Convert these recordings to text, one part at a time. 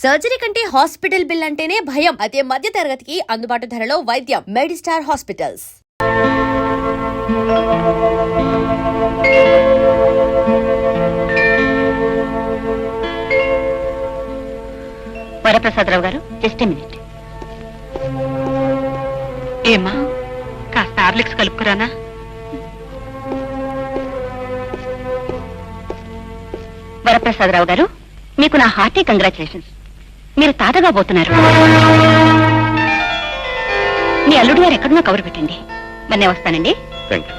Surgery కంటే hospital bill అంటేనే భయం. అదే మధ్య తరగతికి అందుబాటు ధరలో వైద్యం. Medistar hospitals. వరప్రసాదరావు గారు, జస్ట్ ఏ మినిట్. ఏమా, కాస్త హార్లిక్స్ కలుపుకురానా? వరప్రసాదరావు గారు, మీకు నా హార్టీ కంగ్రాచులేషన్స్. మీరు తాతగా పోతున్నారు. మీ అల్లుడు గారు ఎక్కడున్నా కవర్ పెట్టండి. మొన్నే వస్తానండి. Thank you.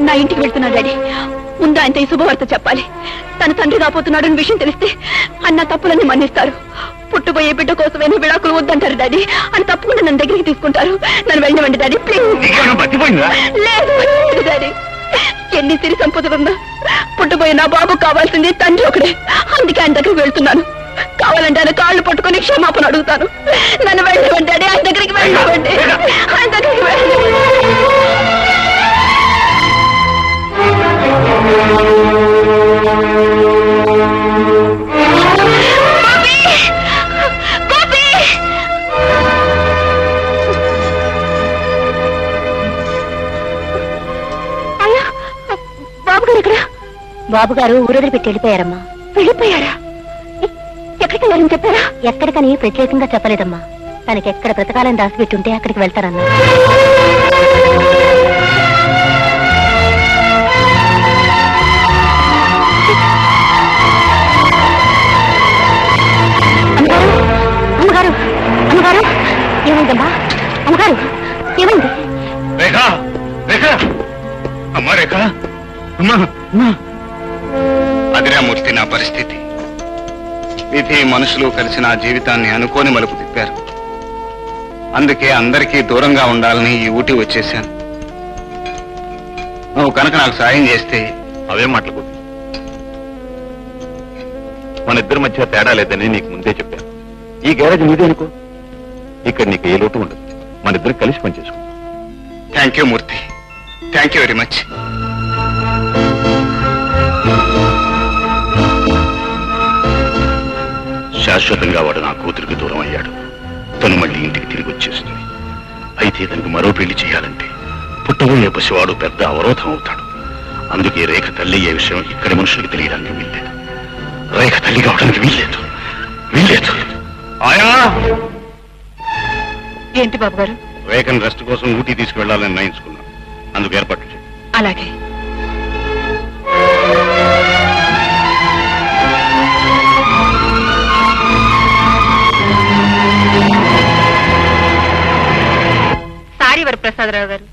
నా ఇంటికి వెళ్తున్నా డాడీ. ముందు ఆయనతో ఈ శుభవార్త చెప్పాలి. తన తండ్రి రాబోతున్నాడని విషయం తెలిస్తే అన్న తప్పులన్నీ మన్నిస్తారు. పుట్టుబోయే బిడ్డ కోసమైనా విడాకులు వద్దంటారు డాడీ. అని తప్పకుండా నన్ను దగ్గరికి తీసుకుంటారు. నన్ను వెళ్ళనివ్వండి డాడీ, ప్లీజ్. లేదు డాడీ, ఎన్ని సిరి సంపదలుందా పుట్టుబోయే నా బాబు కావాల్సింది తండ్రి ఒకడే. అందుకే ఆయన దగ్గరికి వెళ్తున్నాను. కావాలంటే ఆయన కాళ్ళు పట్టుకుని క్షమాపణ అడుగుతాను. నన్ను వెళ్ళనివ్వండి డాడీ, ఆయన దగ్గరికి వెళ్ళనివ్వండి, ఆయన దగ్గరికి వెళ్ళనివ్వండి. బాబుగారు ఊరొదిలి పెట్టి వెళ్ళిపోయారమ్మా. వెళ్ళిపోయారా? ఎక్కడికి వెళ్ళారని చెప్పారా? ఎక్కడికని ప్రత్యేకంగా చెప్పలేదమ్మా. తనకి ఎక్కడ బ్రతకాలని రాసిపెట్టి ఉంటే అక్కడికి వెళ్తారన్నా. అమ్మగారు, అమ్మగారు, ఏమైందమ్మా? అమ్మగారు, ఏమైంది? అదిరా మూర్తి నా పరిస్థితి. విధి మనుషులు కలిసి నా జీవితాన్ని అనుకోని మలుపు తిప్పారు. అందుకే అందరికీ దూరంగా ఉండాలని ఈ ఊటీ వచ్చేసాను. నువ్వు కనుక నాకు సాయం చేస్తే. అవే మాటలు గోపి, మన ఇద్దరి మధ్య తేడా లేదని నీకు ముందే చెప్పాను. ఈ గ్యారేజ్ నీదే అనుకో, ఇక్కడ నీకు ఏ లోటు ఉండదు. మన ఇద్దరు కలిసి పనిచేసుకుంటాం. Thank you Murthy, thank you very much. శాశ్వతంగా వాడు నా కూతురికి దూరం అయ్యాడు. తను మళ్ళీ ఇంటికి తిరిగి వచ్చేస్తుంది. అయితే తనకు మరో పెళ్లి చేయాలంటే పుట్టబోయే పసివాడు పెద్ద అవరోధం అవుతాడు. అందుకే రేఖ తల్లి అయ్యే విషయం ఇక్కడి మనుషులకు తెలియడానికి వీల్లేదు. రేఖ తల్లి కావడానికి వీల్లేదు, వీల్లేదు. ఆయా, ఏంటి బాబు గారు? రేఖను రెస్ట్ కోసం ఊటీ తీసుకువెళ్లాలని నిర్ణయించుకున్నాను. అందుకు ఏర్పాట్లు చేయి. అలాగే. వరప్రసాదరావు గారు,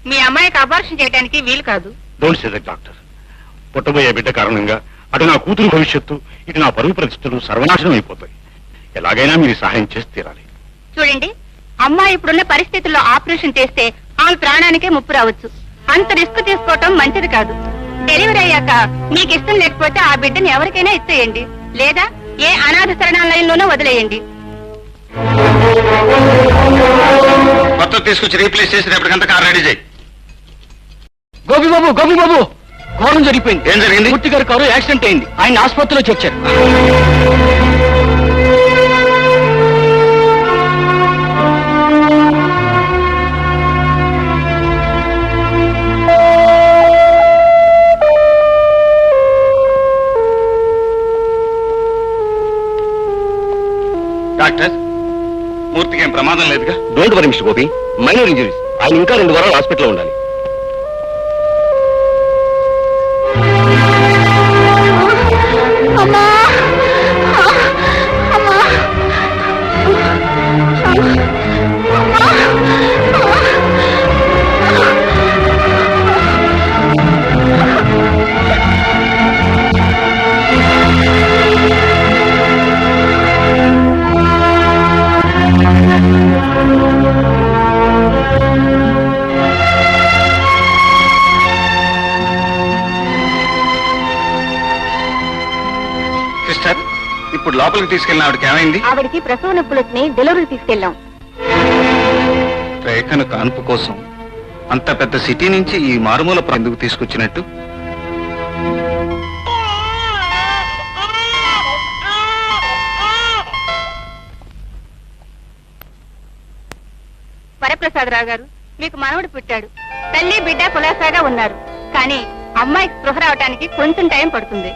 మీ అమ్మాయికి అబార్షన్ చేయడానికి వీలు కాదు. Don't say that doctor. పుట్టబోయే బిడ్డ కారణంగా అటు నా కూతురు భవిష్యత్తు, ఇటు నా పరువు పరిస్థితులు సర్వనాశనం అయిపోతాయి. ఎలాగైనా మీరు సహాయం చేసి తీరాలి. చూడండి, అమ్మాయి ఇప్పుడున్న పరిస్థితుల్లో ఆపరేషన్ చేస్తే ఆమె ప్రాణానికే ముప్పు రావచ్చు. అంత రిస్క్ తీసుకోవటం మంచిది కాదు. డెలివరీ అయ్యాక మీకు ఇష్టం లేకపోతే ఆ బిడ్డని ఎవరికైనా ఇచ్చేయండి, లేదా ఏ అనాథ శరణాలయంలోనూ వదిలేయండి. మొత్తం తీసుకొచ్చి రీప్లేస్ చేసి రేపటికంతా కార్ రెడీ చేయి. గోపి బాబు, గోపి బాబు, ఘోరం జరిగిపోయింది. ఏం జరిగింది? మూర్తి గారి కారు యాక్సిడెంట్ అయింది. ఆయన ఆసుపత్రిలో చేర్చారు. డాక్టర్, మూర్తికి ఏం ప్రమాదం లేదుగా? Don't worry mister Gopi, minor injuries. ఆయన ఇంకా 2 వారాలు హాస్పిటల్లో ఉండాలి. హాస్పిటల్కి తీసుకెళ్ళిన ఆవిడకి ఏమైంది? ఆవిడికి ప్రసవ నొప్పులు వచ్చినాయి, డెలివరీకి తీసుకెళ్ళాం. రేఖను కాన్పు కోసం అంత పెద్ద సిటీ నుంచి ఈ మారుమూల ఎందుకు తీసుకొచ్చినట్టు? వరప్రసాదరావు గారు, మీకు మనవడు పుట్టాడు. తల్లి బిడ్డ కులాసాగా ఉన్నారు. కానీ అమ్మాయికి స్పృహ రావటానికి కొంచెం టైం పడుతుంది.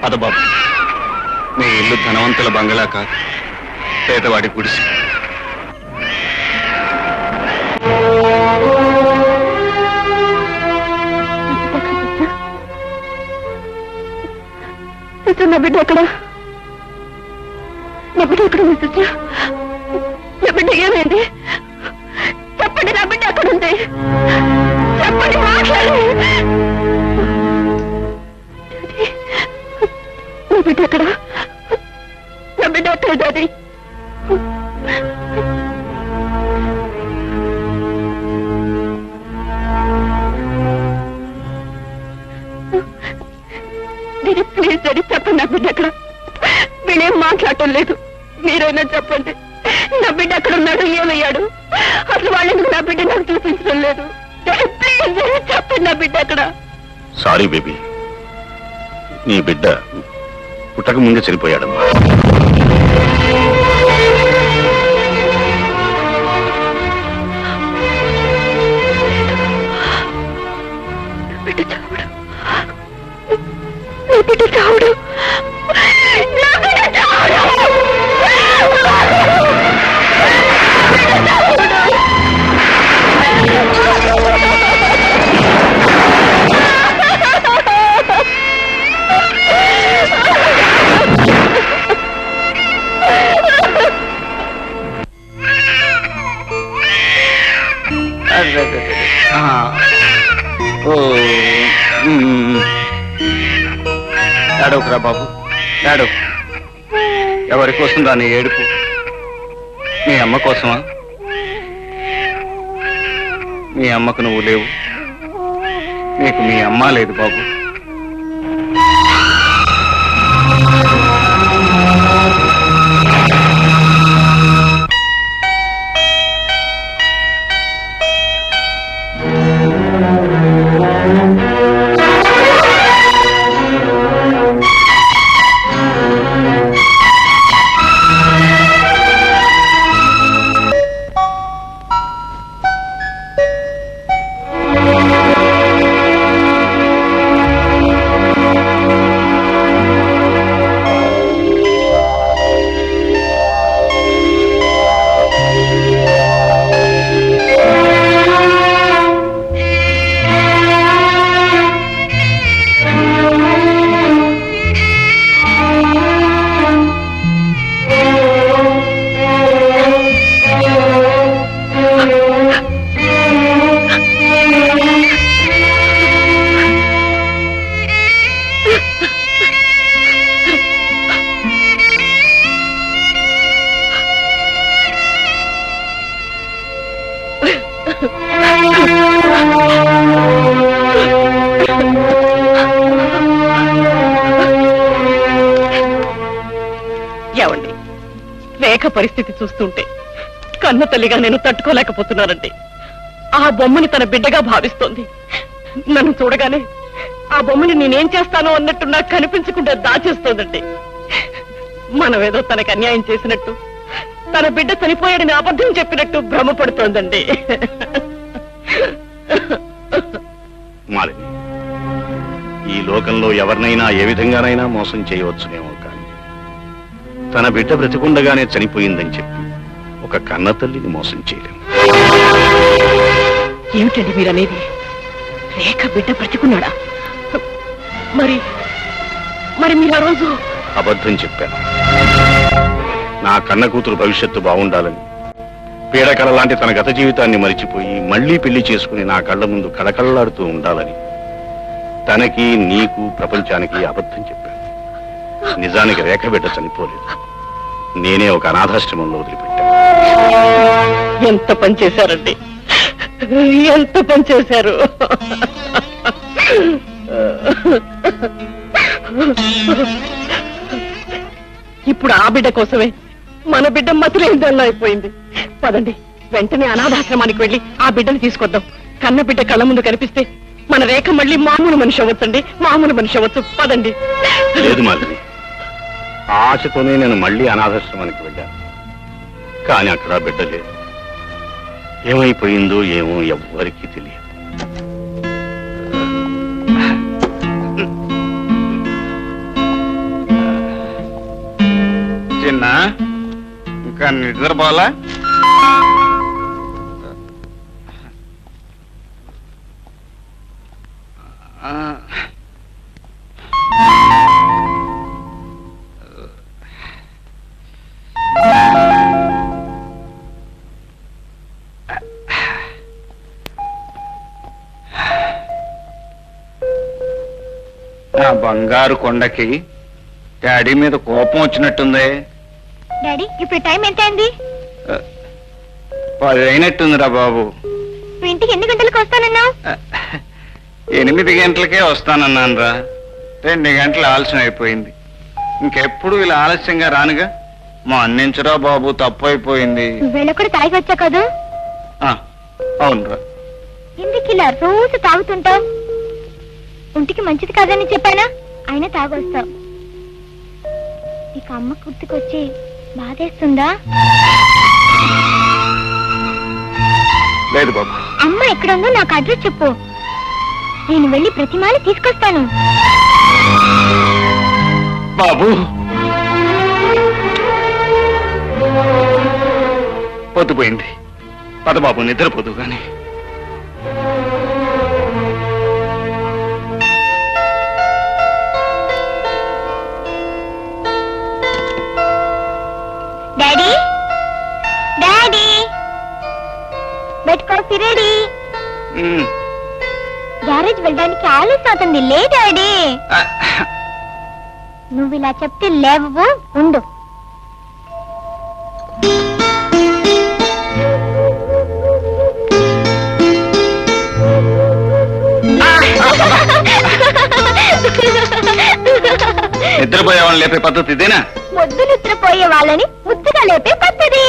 పదబాబు, మీ ఇల్లు ధనవంతుల బంగళా కాదు, పేదవాడి గుడిసి. నా బిడ్డ ఎక్కడ? నా బిడ్డ ఎక్కడ ఉంది సిస్టర్? నా బిడ్డ ఏమైంది? చెప్పండి, నా బిడ్డ ఎక్కడ ఉంది? చెప్పండి, మాట్లాడండి. నా బిడ్డ ఎక్కడ? నా బిడ్డ ఎక్కడ డాడీ? ప్లీజ్ డాడీ, చెప్పండి, నా బిడ్డ ఎక్కడ? వీళ్ళేం మాట్లాడటం లేదు. మీరైనా చెప్పండి, నా బిడ్డ ఎక్కడ ఉన్నాడు, ఏమయ్యాడు? అసలు వాళ్ళెందుకు నా బిడ్డ నాకు చూపించడం లేదు? ప్లీజ్ చెప్పండి, నా బిడ్డ ఎక్కడ? సారీ బేబీ, నీ బిడ్డ పుట్టక ముందే చనిపోయాడమ్మా. బిడ్డ చావుడు, నా బిడ్డ చావుడు, నా బిడ్డ చావుడు. ఏడవకురా బాబు, ఏడవకు. ఎవరి కోసం దాన్ని ఏడుపు? మీ అమ్మ కోసమా? మీ అమ్మకు నువ్వు లేవు, నీకు మీ అమ్మ లేదు బాబు. రేఖ పరిస్థితి చూస్తుంటే కన్న తల్లిగా నేను తట్టుకోలేకపోతున్నానండి. ఆ బొమ్మని తన బిడ్డగా భావిస్తోంది. నన్ను చూడగానే ఆ బొమ్మని నేనేం చేస్తానో అన్నట్టు నాకు కనిపించకుండా దాచేస్తోందండి. మనమేదో తనకు అన్యాయం చేసినట్టు, తన బిడ్డ చనిపోయాడని అబద్ధం చెప్పినట్టు భ్రమపడుతోందండి. మాలిని, ఈ లోకంలో ఎవరినైనా ఏ విధంగానైనా మోసం చేయవచ్చునేమో కానీ తన బిడ్డ బ్రతికుండగానే చనిపోయిందని చెప్పి ఒక కన్న తల్లిని మోసం చేయలేము. ఏమిటండి మీరనేది? రేఖ బిడ్డ బ్రతికున్నాడా? మరి మరి మీరు ఆ రోజు అబద్ధం చెప్పాను. నా కన్న కూతురు భవిష్యత్తు బాగుండాలని, పీడకల లాంటి తన గత జీవితాన్ని మరిచిపోయి మళ్లీ పెళ్లి చేసుకుని నా కళ్ళ ముందు కళకళలాడుతూ ఉండాలని తనకి, నీకు, ప్రపంచానికి అబద్ధం చెప్పాను. నిజానికి రేఖ బిడ్డ చనిపోలేదు. నేనే ఒక అనాథాశ్రమంలో వదిలిపెట్టాను. ఎంత పని చేశారండి, ఎంత పని చేశారు. ఇప్పుడు ఆ బిడ్డ కోసమే మన బిడ్డ మతులేందల్లా అయిపోయింది. పదండి, వెంటనే అనాథాశ్రమానికి వెళ్ళి ఆ బిడ్డను తీసుకొద్దాం. కన్న బిడ్డ కళ్ళ ముందు కనిపిస్తే మన రేఖ మళ్ళీ మామూలు మనిషి అవ్వచ్చండి, మామూలు మనిషి అవ్వచ్చు. పదండి. లేదు మాలిని, ఆశతోనే నేను మళ్ళీ అనాథాశ్రమానికి వెళ్ళాను. కానీ అక్కడ బిడ్డ లేదు. ఏమైపోయిందో ఏమో ఎవ్వరికీ తెలియదు. చిన్న ఇంకా నిద్రపోవాలా? నా బంగారు కొండకి డాడీ మీద కోపం వచ్చినట్టుంది. డాడీ ఇప్పుడు టైం ఎంత అయింది? 10 అయినట్టుందిరా బాబు. నువ్వు ఇంటికి ఎన్ని గంటలకు వస్తానన్నావు? 8 గంటలకే వస్తానన్నాను రా. 2 గంటలు ఆలస్యం అయిపోయింది. ఇంకెప్పుడు ఇలా ఆలస్యంగా రానుగా. మా అన్నించరా బాబు, తప్పు అయిపోయింది. నువ్వేళ కూడా తాగి వచ్చా కదా? అవునురా. ఎందుకు ఇలా రోజు తాగుతుంటావు? ఒంటికి మంచిది కాదని చెప్పానా? అయినా తాగొస్తావు. నీకు అమ్మ గుర్తుకొచ్చి బాధేస్తుందా? లేదు బాబు. అమ్మ ఎక్కడుందో నాకు అడ్రస్ చెప్పు, నేను వెళ్ళి ప్రతిమాలు తీసుకొస్తాను. బాబు పొద్దుపోయింది. పద బాబు, నిద్రపోదు గాని. Daddy, daddy, bed coffee ready. Garage వెళ్ళడానికి ఆలస్యం అవుతుంది. లే డాడీ. నువ్వు ఇలా చెప్తే లేవు. ఉండు. నిద్రపోయే వాళ్ళని లేపే పద్ధతి ఇదేనా? ముద్దు నిద్రపోయే వాళ్ళని ముద్దుగా లేపే పద్ధతి.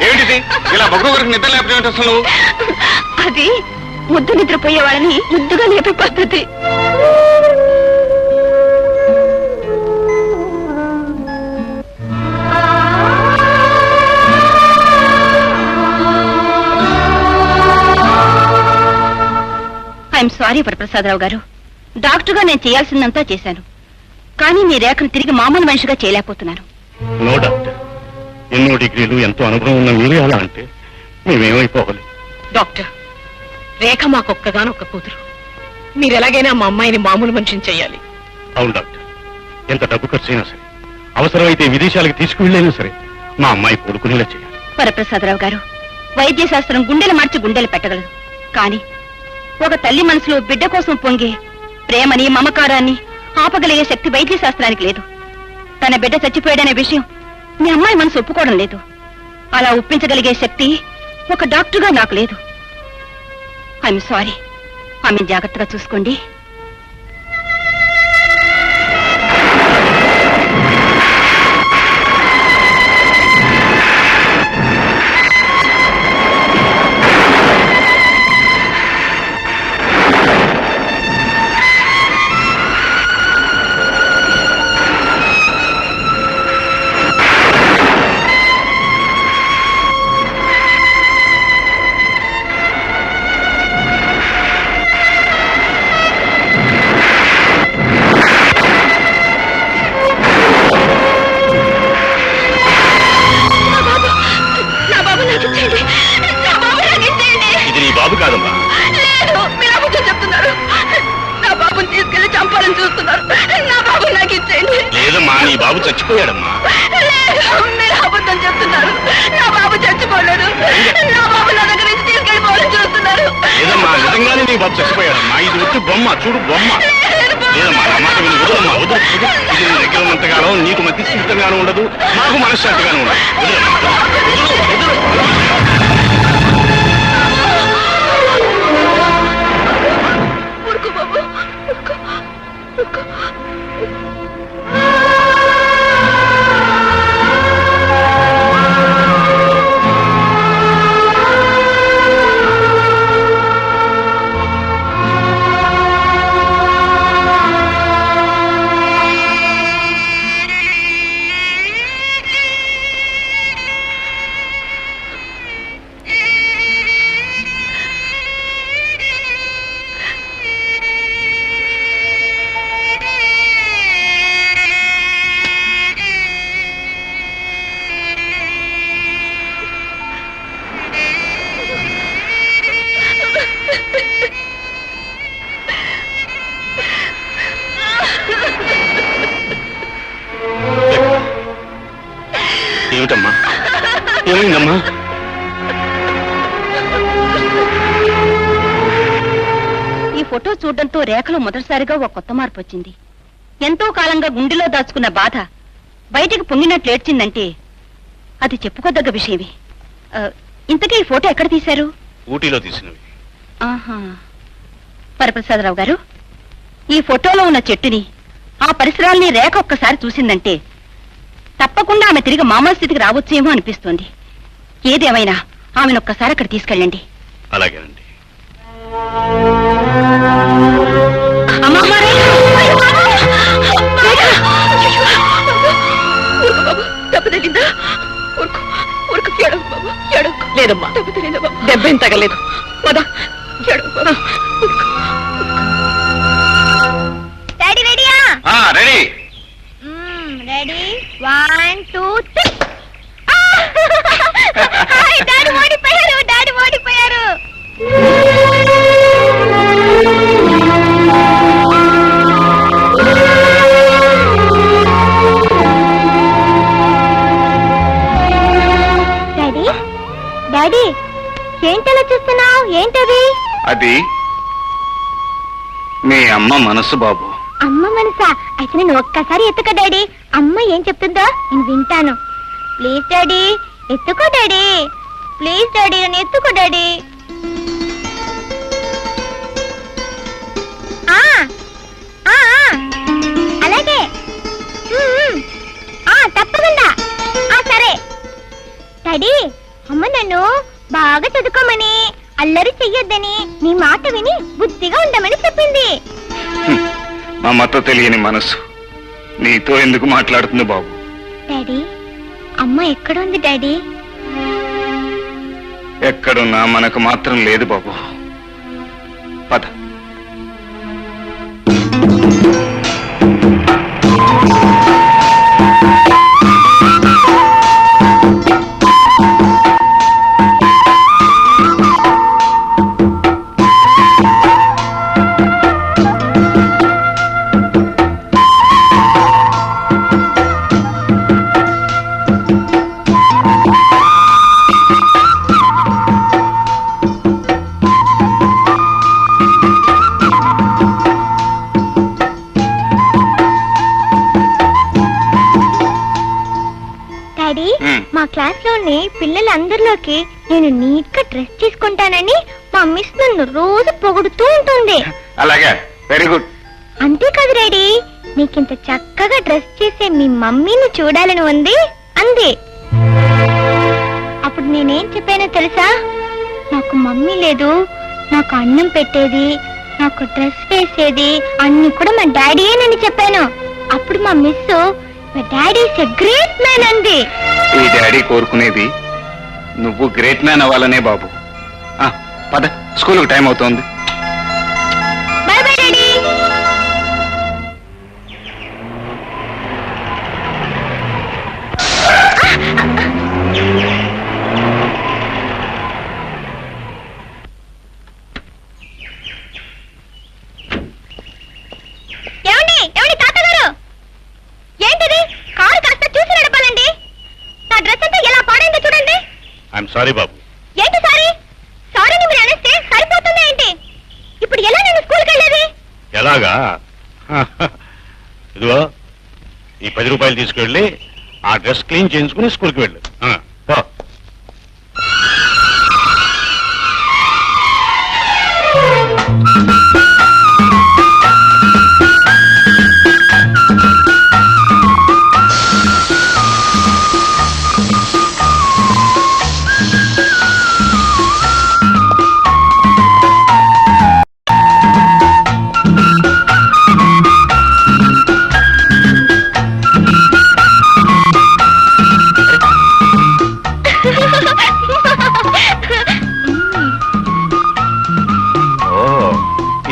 ఏమిటిది? ఇలా బొగ్గురికి నిద్ర లేపేమిటి అసలు? అది ముద్దు నిద్రపోయే వాళ్ళని ముద్దుగా లేపే పద్ధతి. ఐఎమ్ సారీ వరప్రసాదరావు గారు. డాక్టర్గా నేను చేయాల్సిందంతా చేశాను, కానీ మీ రేఖను తిరిగి మామూలు మనిషిగా చేయలేకపోతున్నాను. నో డాక్టర్, ఎన్నో డిగ్రీలు, ఎంతో అనుభవం ఉన్న మీరే అలా అంటే మేమేమైపోవాలి? డాక్టర్, రేఖ మాకొక్కగానొక్క కూతురు. మీరు ఎలాగైనా మా అమ్మాయిని మామూలు మనిషిని చెయ్యాలి. అవును డాక్టర్, ఎంత డబ్బు ఖర్చు అయినా సరే, అవసరమైతే విదేశాలకు తీసుకువెళ్ళైనా సరే మా అమ్మాయి కొడుకునేలా చేయాలి. వరప్రసాదరావు గారు, వైద్య శాస్త్రం గుండెలు మార్చి గుండెలు పెట్టగలదు, కానీ ఒక తల్లి మనసులో బిడ్డ కోసం పొంగే ప్రేమని, మమకారాన్ని ఆపగలిగే శక్తి వైద్య శాస్త్రానికి లేదు. తన బిడ్డ చచ్చిపోయాడనే విషయం మీ అమ్మాయి మనసు ఒప్పుకోవడం లేదు. అలా ఒప్పించగలిగే శక్తి ఒక డాక్టర్గా నాకు లేదు. ఐఎమ్ ఆమె జాగ్రత్తగా చూసుకోండి. ఇది నీ బాబు కాదమ్మా. లేదు, మీరు అబద్ధం చెప్తున్నారు. నా బాబుని తీసుకెళ్లి చంపాలని చూస్తున్నారు. నా బాబు నాకు ఇచ్చేయండి. లేదమ్మా, నీ బాబు చచ్చిపోయాడమ్మా. లేదు, మీరు అబద్ధం చెప్తున్నారు. నా బాబు చచ్చిపోలేదు. నా బాబు నా దగ్గర నుంచి తీసుకెళ్ళిపోవాలని చూస్తున్నారు. లేదమ్మా, నిజంగానే నీ బాబు చచ్చిపోయాడమ్మా. ఇది వచ్చి బొమ్మ, చూడు బొమ్మ. లేదమ్మా, నా మాట విని వదలమ్మా, వదులు. ఇది నీ దగ్గర ఉన్నంతగానో నీకు మధ్యస్థితంగానూ ఉండదు, నాకు మనశ్శాంతిగానూ ఉండదు. వదలమ్మా, వదులు, వదులు. ఊరుకో బాబు, ఊరుకో, ఊరుకో. ఏమిటమ్మా, ఏమైందమ్మా? ఈ ఫోటో చూడడంతో రేఖలో మొదటిసారిగా ఒక కొత్త మార్పు వచ్చింది. ఎంతో కాలంగా గుండెలో దాచుకున్న బాధ బయటికి పొంగినట్లు ఏడ్చిందంటే అది చెప్పుకోదగ్గ విషయమే. ఇంతకీ ఈ ఫోటో ఎక్కడ తీశారు? ఊటీలో తీసినవి. ఆహా. వరప్రసాదరావు గారు, ఈ ఫోటోలో ఉన్న చెట్టుని, ఆ పరిసరాల్ని రేఖ ఒక్కసారి చూసిందంటే తప్పకుండా ఆమె తిరిగి మామూలు స్థితికి రావచ్చేమో అనిపిస్తోంది. ఏదేమైనా ఆమెను ఒక్కసారి అక్కడ తీసుకెళ్ళండి. అలాగేనండి. లేదమ్మా, దెబ్బేం తగలేదు. డాడీ రెడీయా? రెడీ. రెడీ, 1 2 3. డాడీ ఓడిపోయారు, డాడీ ఓడిపోయారు. డాడీ, డాడీ ఏంటలా చూస్తున్నావు? ఏంటది? అది మీ అమ్మ మనసు బాబు. అమ్మ మనసా? అయితే నేను ఒక్కసారి ఎత్తుకో డాడీ. అమ్మ ఏం చెప్తుందో నేను వింటాను. ప్లీజ్ డాడీ, ఎత్తుకో డాడీ. ప్లీజ్ డాడీ, నన్ను ఎత్తుకో డాడీ. అలాగే తప్పకుండా. సరే డాడీ, అమ్మ నన్ను బాగా చదువుకోమని, అల్లరి చెయ్యొద్దని, నీ మాట విని బుద్ధిగా ఉండమని చెప్పింది. మమత తెలియని మనసు నీతో ఎందుకు మాట్లాడుతుంది బాబు? డాడీ, అమ్మ ఎక్కడుంది డాడీ? ఎక్కడున్నా మనకు మాత్రం లేదు బాబు. పద. మా క్లాస్ లోని పిల్లలందరిలోకి నేను నీట్ గా డ్రెస్ చేసుకుంటానని మా మిస్ నన్ను రోజు పొగుడుతూ ఉంటుంది. అలాగే, వెరీ గుడ్. అంతేకాదు డాడీ, నీకింత చక్కగా డ్రెస్ చేసే మీ మమ్మీని చూడాలని ఉంది అంది. అప్పుడు నేనేం చెప్పానో తెలుసా? నాకు మమ్మీ లేదు, నాకు అన్నం పెట్టేది, నాకు డ్రెస్ వేసేది అన్ని కూడా మా డాడీయేనని చెప్పాను. అప్పుడు మా మిస్ మా daddy is a great man అంది. ఈ డాడీ కోరుకునేది నువ్వు గ్రేట్ మ్యాన్ అవ్వాలనే బాబు. పద, స్కూల్కి టైం అవుతోంది. Bye bye daddy. I'm sorry బాబు. ఏంటి సారీ? సారీని మీరు అనేస్తే సరిపోతుందా ఏంటి? ఇప్పుడు ఎలా నేను స్కూల్కి వెళ్ళేది? ఎలాగా? ఇదిగో ఈ 10 రూపాయలు తీసుకెళ్ళి ఆ డ్రెస్ క్లీన్ చేయించుకుని స్కూల్కి వెళ్ళు. పో.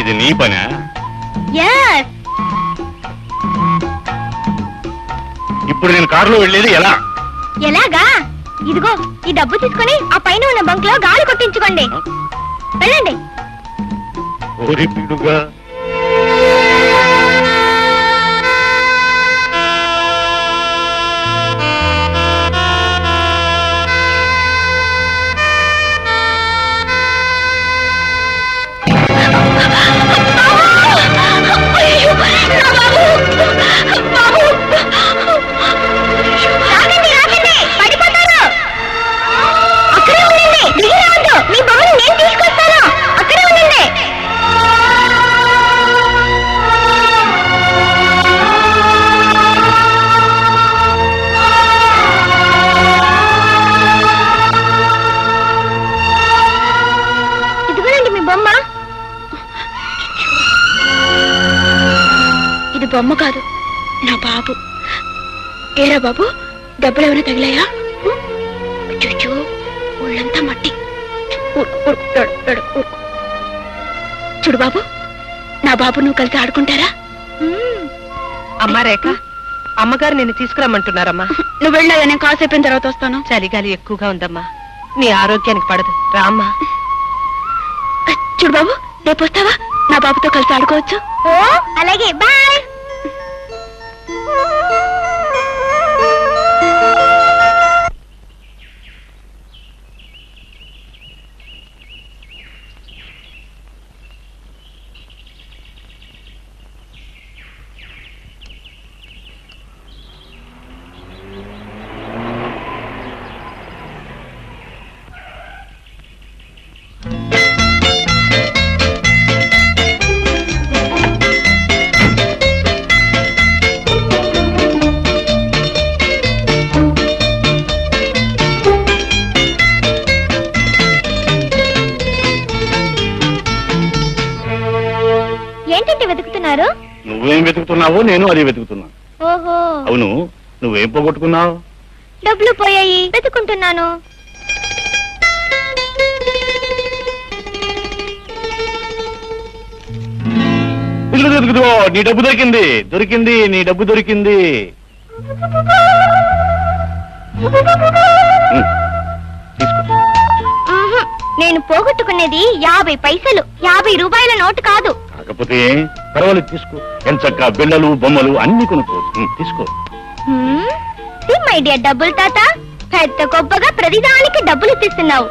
ఇది నీ పనా? yes. ఇప్పుడు నేను కారులో వెళ్ళేది ఎలా? ఎలాగా? ఇదిగో ఈ డబ్బు తీసుకొని ఆ పైన ఉన్న బంక్ లో గాలి కొట్టించుకోండి. వెళ్ళండి. ఓరి పిడుగా. ఇది బొమ్మ కాదు, నా బాబు. ఏరా బాబు, దెబ్బలు ఏమైనా తగిలాయా? చూచు, ఒళ్ళంతా మట్టి. చూడు బాబు, నా బాబు నువ్వు కలిసి ఆడుకుంటారా? అమ్మా రేఖ, అమ్మగారు నిన్ను తీసుకురమ్మంటున్నారమ్మా. నువ్వు వెళ్ళాయా, నేను కాసేపు తర్వాత వస్తాను. చలిగాలి ఎక్కువగా ఉందమ్మా, నీ ఆరోగ్యానికి పడదు, రామ్మా. చూడు బాబు, రేపు వస్తావా? నా బాబుతో కలిసి ఆడుకోవచ్చు. ఓ అలాగే, బాయ్. ఏంటంటే వెతుకుతున్నారు? నువ్వేం వెతుకుతున్నావో నేను అది వెతుకుతున్నా. ఓహో, అవును, నువ్వేం పోగొట్టుకున్నావు? డబ్బులు పోయాయి, వెతుకుంటున్నాను. ఇదిగో నీ డబ్బు దొరికింది, దొరికింది, నీ డబ్బు దొరికింది. తీసుకో. నేను పోగొట్టుకునేది 50 పైసలు, 50 రూపాయల నోటు కాదు. కాకపోతే పర్వాలేదు, తీసుకో. ఎంచక్క బిళ్ళలు బొమ్మలు అన్ని కొనుక్కో. తీసుకో. మై డియర్ డబ్బులు తాత, పెద్ద గొప్పగా ప్రతిదానికి డబ్బులు ఇస్తున్నావు.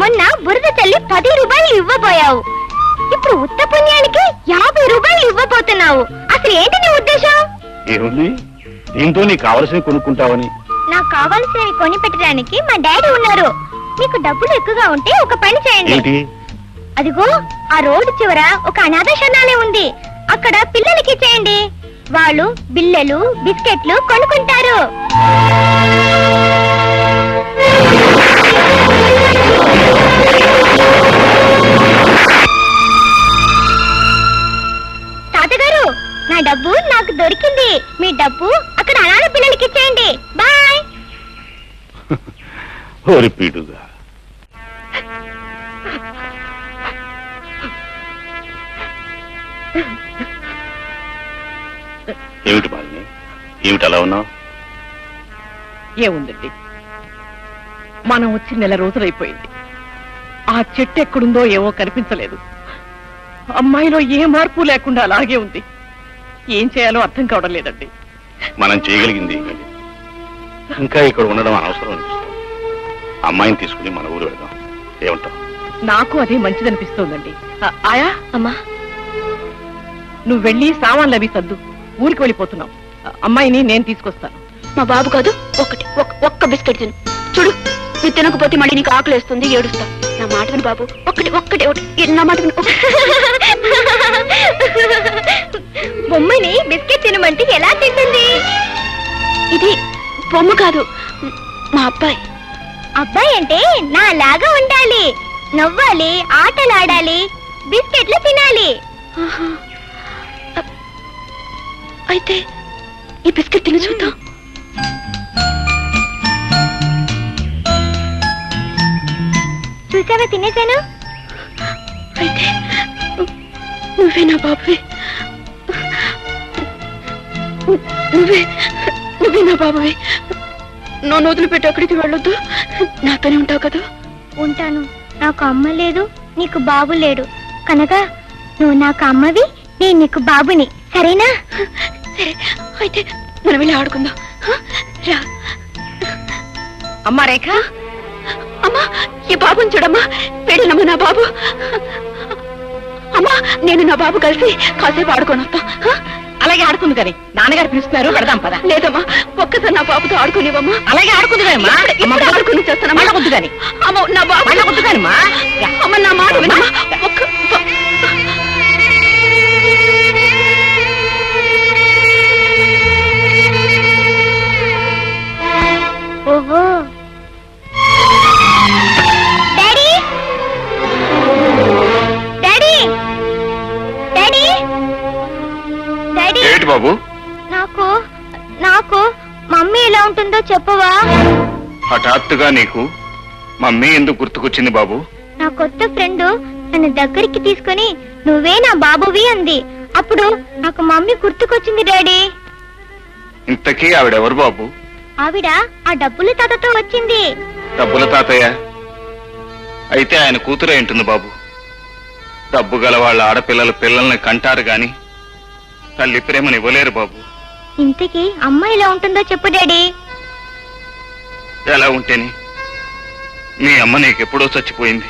మొన్న బురద చల్లి 10 రూపాయలు ఇవ్వబోయావు, ఇప్పుడు ఉత్త పుణ్యానికి 50 రూపాయలు ఇవ్వబోతున్నావు. అసలు ఏంటి నీ ఉద్దేశం? ఏముంది, దీంతో నీకు కావలసినవి కొనుక్కుంటావని. నాకు కావాల్సినవి కొని పెట్టడానికి మా డాడీ ఉన్నారు. మీకు డబ్బులు ఎక్కువగా ఉంటే ఒక పని చేయండి. ఏంటి? అదిగో ఆ రోడ్డు చివర ఒక అనాథ శరణాలయం ఉంది. అక్కడ పిల్లలకి ఇచ్చేయండి. వాళ్ళు బిల్లలు బిస్కెట్లు కొనుక్కుంటారు. తాతగారు, నా డబ్బు నాకు దొరికింది. మీ డబ్బు అక్కడ అనాథ పిల్లలకి ఇచ్చేయండి. బాయ్. ఓరి పీడుగా, ఏమిటి బాలిని, ఏమిటి అలా ఉన్నావు? ఏముందండి, మనం వచ్చి నెల రోజులైపోయింది. ఆ చెట్టు ఎక్కడుందో ఏమో కనిపించలేదు. అమ్మాయిలో ఏ మార్పు లేకుండా అలాగే ఉంది. ఏం చేయాలో అర్థం కావడం లేదండి. మనం చేయగలిగింది ఏమీ లేదు. ఇంకా ఇక్కడ ఉండడం అనవసరం అనిపిస్తుంది. అమ్మాయిని తీసుకుని మన ఊరు వెళదాం. ఏమంటావు? నాకు అదే మంచిదనిపిస్తోందండి. ఆయా, అమ్మా, నువ్వు వెళ్ళి సామాన్లు అవి సర్దు. ఊరికి వెళ్ళిపోతున్నావు. అమ్మాయిని నేను తీసుకొస్తాను. మా బాబు కాదు, ఒక్క బిస్కెట్ తిను. చూడు, నువ్వు తినకపోతే మళ్ళీ నీకు ఆకలి వేస్తుంది, ఏడుస్తావు. నా మాట విను బాబు, నా మాట విను. బొమ్మని బిస్కెట్ తినమంటే ఎలా తింటుంది? ఇది బొమ్మ కాదు, మా అబ్బాయి. అబ్బాయి అంటే నా లాగా ఉండాలి, నవ్వాలి, ఆటలాడాలి, బిస్కెట్లు తినాలి. ఆహా. అయితే ఈ బిస్కెట్ తిని చూద్దాం. చూసావా, తినేసాను. అయితే నువ్వే నా బాబువే. నువ్వే నా బాబువే. నన్ను వదిలిపెట్టి అక్కడికి వెళ్ళొద్దు, నాతోనే ఉంటావు కదా? ఉంటాను. నాకు అమ్మ లేదు, నీకు బాబు లేడు కనుక నువ్వు నాకు అమ్మవి, నేను నీకు బాబుని. సరేనా? సరే, అయితే మనం వెళ్ళి ఆడుకుందాం. రా. అమ్మా రేఖ, అమ్మా, ఈ బాబుని చూడమ్మా. వెళ్ళినమ్మా నా బాబు. అమ్మా, నేను నా బాబు కలిసి కాసేపు ఆడుకొని వస్తాం. అలాగే ఆడుకుంది కానీ నాన్నగారు పిలుస్తున్నారు, పెడదాం పద. లేదమ్మా, ఒక్కసారి నా బాబుతో ఆడుకునేవమ్మా. అలాగే ఆడుకుంది కానమ్మా. ఆడుకుని చేస్తానమ్మా. మళ్ళా వద్దు కానీ. అమ్మ, నా బాబు మళ్ళా వద్దు కానమ్మా. అమ్మ, నా మాట వినమ్మా. ఓహో, డాడీ, డాడీ, డాడీ, డాడీ. ఏంటి బాబు? నాకు నాకు మమ్మీ ఎలా ఉంటుందో చెప్పవా? హఠాత్తుగా నీకు మమ్మీ ఎందుకు గుర్తుకొచ్చింది బాబు? నా కొత్త ఫ్రెండ్ నన్ను దగ్గరికి తీసుకుని నువ్వే నా బాబువి అంది. అప్పుడు నాకు మమ్మీ గుర్తుకొచ్చింది డాడీ. ఇంతకీ ఆవిడెవరు బాబు? ఆవిడ ఆ డబ్బుల తాతతో వచ్చింది. డబ్బుల తాతయ్య అయితే ఆయన కూతురే ఉంటుంది బాబు. డబ్బు గల వాళ్ళ ఆడపిల్లలు పిల్లల్ని కంటారు గాని తల్లి ప్రేమని ఇవ్వలేరు బాబు. ఇంతకీ అమ్మ ఎలా ఉంటుందో చెప్పు డాడీ. ఎలా ఉంటేని? మీ అమ్మ నీకెప్పుడో చచ్చిపోయింది.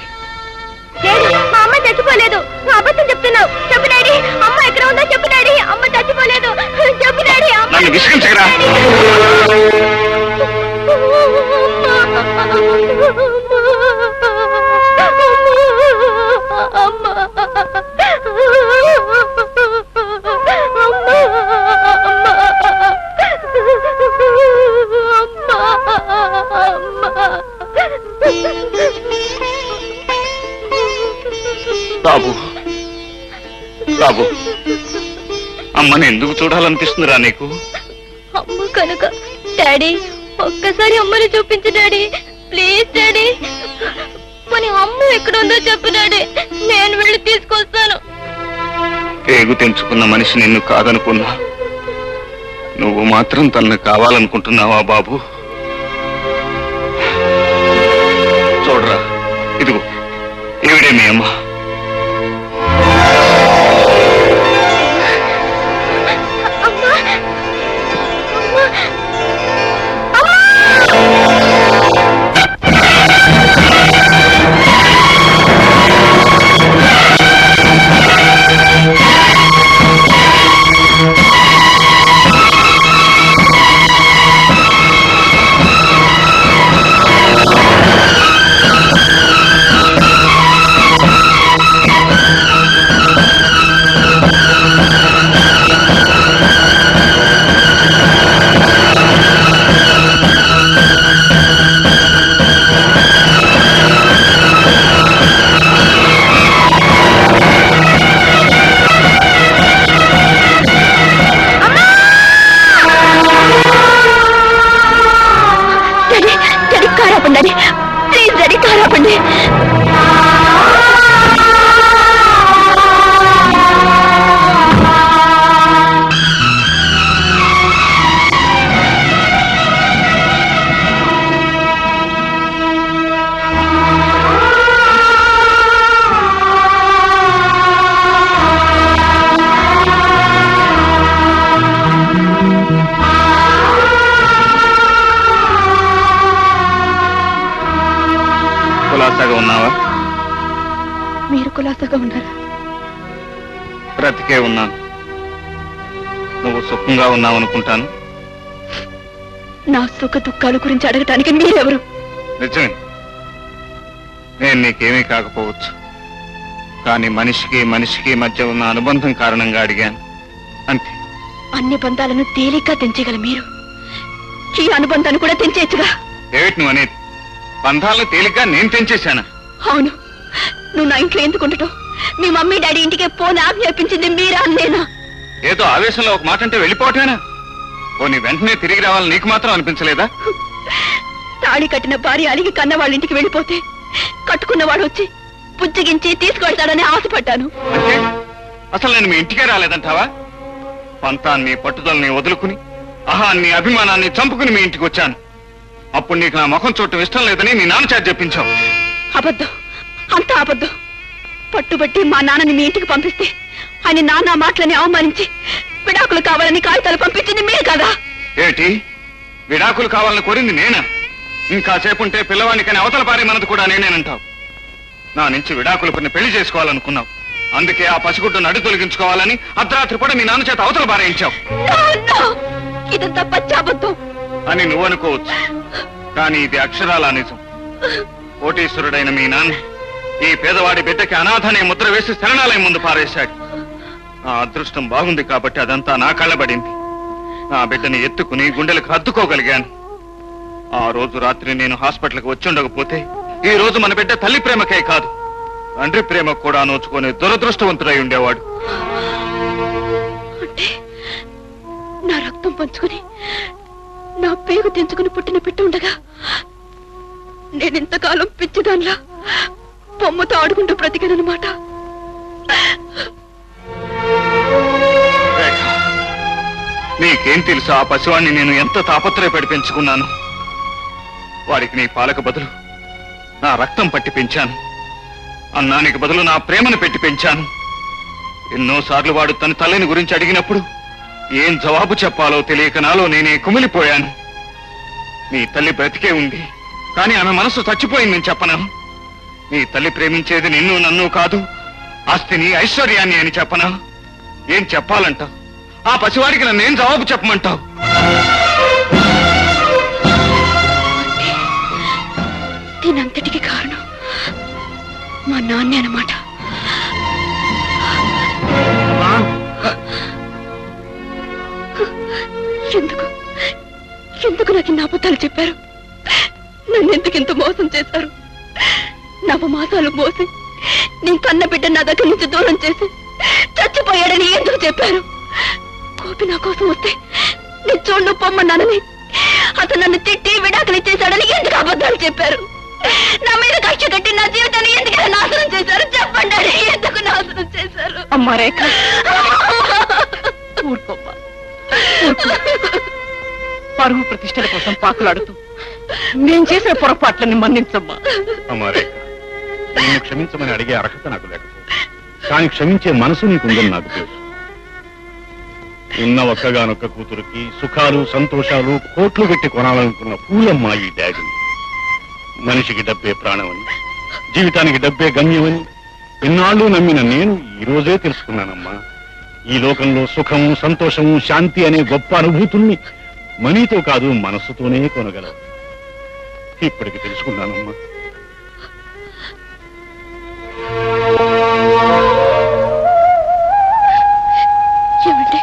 డాడీ, మా అమ్మ చచ్చిపోలేదు. నువ్వు అబద్ధం చెప్తున్నావు. చెప్పు డాడీ, అమ్మ ఎక్కడ ఉందో చెప్పు డాడీ. అమ్మ చచ్చిపోలేదు. చెప్పు డాడీ. అమ్మ నన్ను విసిగించగరా? బాబు, బాబు, అమ్మని ఎందుకు చూడాలనిపిస్తుందిరా నీకు? అమ్మ కనుక డాడీ, ఒక్కసారి అమ్మని చూపించు డాడీ. Please daddy. పోనీ అమ్మ ఎక్కడ ఉందో చెప్పు డాడీ, నేను వెళ్ళి తీసుకొస్తాను. పేగు తెంచుకున్న మనిషి నిన్ను కాదనుకున్నా నువ్వు మాత్రం తనను కావాలనుకుంటున్నావా బాబు? చూడరా, ఇదిగో ఈవిడే మీ అమ్మ. కులాసాగా ఉన్నావా? మీరు కులాసగా ఉన్నారా? బ్రతికే ఉన్నాను. నువ్వు సుఖంగా ఉన్నావు అనుకుంటాను. నా సుఖ దుఃఖాల గురించి అడగటానికి మీరెవరు? నిజమే, నేను నీకేమీ కాకపోవచ్చు. కానీ మనిషికి మనిషికి మధ్య ఉన్న అనుబంధం కారణంగా అడిగాను, అంతే. అన్ని బంధాలను తేలిగ్గా తెంచగల మీరు ఈ అనుబంధాన్ని కూడా తెంచేచ్చుగా. ఏమిటి నువ్వు అనేది? బంధాలను తేలిగ్గా నేను తెంచేశానా? అవును, నువ్వు నా ఇంట్లో ఎందుకు ఉండటం? మీ మమ్మీ డాడీ ఇంటికి పోని ఆజ్ఞాపించింది మీరా నేనా? ఏదో ఆవేశంలో ఒక మాట అంటే వెళ్ళిపోవటమేనా? నీ వెంటనే తిరిగి రావాలని నీకు మాత్రం అనిపించలేదా? తాళి కట్టిన భార్య అలిగి కన్న వాళ్ళ ఇంటికి వెళ్ళిపోతే కట్టుకున్నవాడు వచ్చి పుచ్చగించి తీసుకువెళ్తాడని ఆశపడ్డాను. అంటే అసలు నేను మీ ఇంటికే రాలేదంటావా? పంతాన్ని పట్టుదలని వదులుకుని అహాన్ని అభిమానాన్ని చంపుకుని మీ ఇంటికి వచ్చాను. అప్పుడు నీకు నా ముఖం చూడటం ఇష్టం లేదని నీ నాన్న చేత చెప్పించావు. అబద్ధం, అంతా అబద్ధం. పట్టుబట్టి మా నాన్నని మీ ఇంటికి పంపిస్తే ఆయన నాన్న మాటలని అవమానించి విడాకులు కావాలని కాగితాలు పంపించింది మీరు కదా? ఏమిటి, విడాకులు కావాలని కోరింది నేనా? ఇంకాసేపు ఉంటే పిల్లవాడికని అవతల పారే మనది కూడా నేనేనంటావు. నా నుంచి విడాకులు కొన్ని పెళ్లి చేసుకోవాలనుకున్నావు. అందుకే ఆ పసిగుడ్డును అడ్డు తొలగించుకోవాలని అర్ధరాత్రి కూడా మీ నాన్న చేత అవతల పారేయించావు. ఇదంతా పచ్చాబద్ధం అని నువ్వు అనుకోవచ్చు, కానీ ఇది అక్షరాల నిజం. కోటీశ్వరుడైన మీ నాన్న ఈ పేదవాడి బిడ్డకి అనాథనే ముద్ర వేసి శరణాలయం ముందు పారేశాడు. నా అదృష్టం బాగుంది కాబట్టి అదంతా నా కళ్ళబడింది. నా బిడ్డని ఎత్తుకుని గుండెలకు హత్తుకోగలిగాను. ఆ రోజు రాత్రి నేను హాస్పిటల్కి వచ్చి ఉండకపోతే ఈ రోజు మన బిడ్డ తల్లి ప్రేమకే కాదు, తండ్రి ప్రేమకు కూడా నోచుకునే దురదృష్టవంతుడై ఉండేవాడు. అంటే నా రక్తం పంచుకుని నా పేగు తెంచుకుని పుట్టిన బిడ్డ ఉండగా నేనింతకాలం పిచ్చిదాన్లా బొమ్మతో ఆడుకుంటూ బ్రతికానన్నమాట. నీకేం తెలుసు ఆ పసివాణ్ణి నేను ఎంత తాపత్రయపడి పెంచుకున్నాను. వాడికి నీ పాలకు బదులు నా రక్తం పట్టి పెంచాను. అన్నానికి బదులు నా ప్రేమను పెట్టి పెంచాను. ఎన్నోసార్లు వాడు తన తల్లిని గురించి అడిగినప్పుడు ఏం జవాబు చెప్పాలో తెలియక నాలో నేనే కుమిలిపోయాను. నీ తల్లి బ్రతికే ఉంది, కానీ ఆమె మనసు చచ్చిపోయిందని చెప్పను. నీ తల్లి ప్రేమించేది నిన్ను నన్ను కాదు, ఆస్తిని ఐశ్వర్యాన్ని అని చెప్పనా? ఏం చెప్పాలంటావు? ఆ పసివాడికి నన్నేం జవాబు చెప్పమంటావు? దీనంతటికి కారణం మా నాన్నే అన్నమాట. ఎందుకు ఎందుకు నాకు ఇన్ని అబద్ధాలు చెప్పారు? నన్ను ఎందుకింత మోసం చేశారు? నవమాసాలు మోసి నీ కన్న బిడ్డ నా దగ్గర నుంచి దూరం చేసి చచ్చిపోయాడని ఎందుకు చెప్పారు? కోపి నా కోసం వస్తే నీ చూడు పొమ్మన్నానని అతను నన్ను తిట్టి విడాకులు ఇచ్చేశాడని ఎందుకు అబద్ధాలు చెప్పారు? నా మీద కక్ష కట్టి నా జీవితాన్ని ఎందుకు నాశనం చేశారు? చెప్పండి, ఎందుకు నాశనం చేశారు? అమ్మా రేఖ, ఊరుకోమ్మా, పరువు ప్రతిష్టల కోసం పాకులాడుతూ నేను చేసిన పొరపాట్లని మన్నించమ్మా. అమ్మారే, నిన్ను క్షమించమని అడిగే అర్హత నాకు లేకపోతే, కానీ క్షమించే మనసు నీకుందని నాకు తెలుసు. ఉన్న ఒక్కగానొక్క కూతురికి సుఖాలు సంతోషాలు కోట్లు పెట్టి కొనాలనుకున్న పూలమ్మ ఈ డాడీ. మనిషికి డబ్బే ప్రాణమని, జీవితానికి డబ్బే గమ్యమని ఎన్నాళ్ళు నమ్మిన నేను ఈ రోజే తెలుసుకున్నానమ్మా. ఈ లోకంలో సుఖము సంతోషము శాంతి అనే గొప్ప అనుభూతుల్ని మనీతో కాదు మనస్సుతోనే కొనగలవు. ఇప్పటికి తెలుసుకున్నానమ్మా. ఏమండి,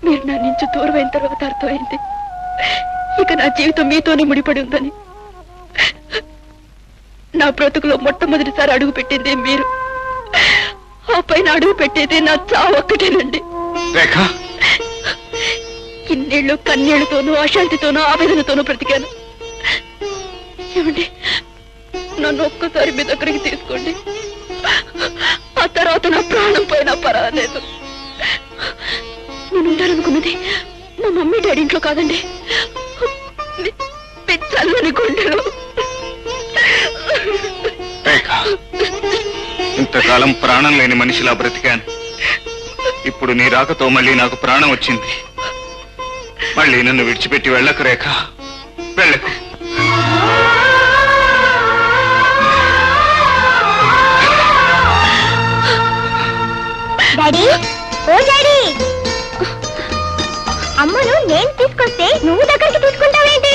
మీరు నా నుంచి దూరం అయిన తర్వాత అర్థమైంది ఇక నా జీవితం మీతోనే ముడిపడి ఉందని. నా బ్రతుకులో మొట్టమొదటిసారి అడుగు పెట్టింది మీరు, ఆ పైన అడుగు పెట్టేది నా చావు ఒక్కటేనండి. ఇన్నేళ్లు కన్నీళ్లతోనూ అశాంతితోనూ ఆవేదనతోనూ బ్రతికాను. ఏమండి, నన్ను ఒక్కసారి మీ దగ్గరికి తీసుకోండి. ఆ తర్వాత నా ప్రాణం పోయినా పర్వాలేదు. నేను ఉండాలనుకున్నది మా మమ్మీ డాడీ ఇంట్లో కాదండి, చల్లని గుండెలు. ఇంతకాలం ప్రాణం లేని మనిషిలా బ్రతికాను. ఇప్పుడు నీ రాకతో మళ్ళీ నాకు ప్రాణం వచ్చింది. మళ్ళీ నన్ను విడిచిపెట్టి వెళ్ళకు రేఖ, వెళ్ళకు. డాడీ, ఓ డాడీ, అమ్మను నేను తీసుకొస్తే నువ్వు దగ్గరికి తీసుకుంటావేంటి?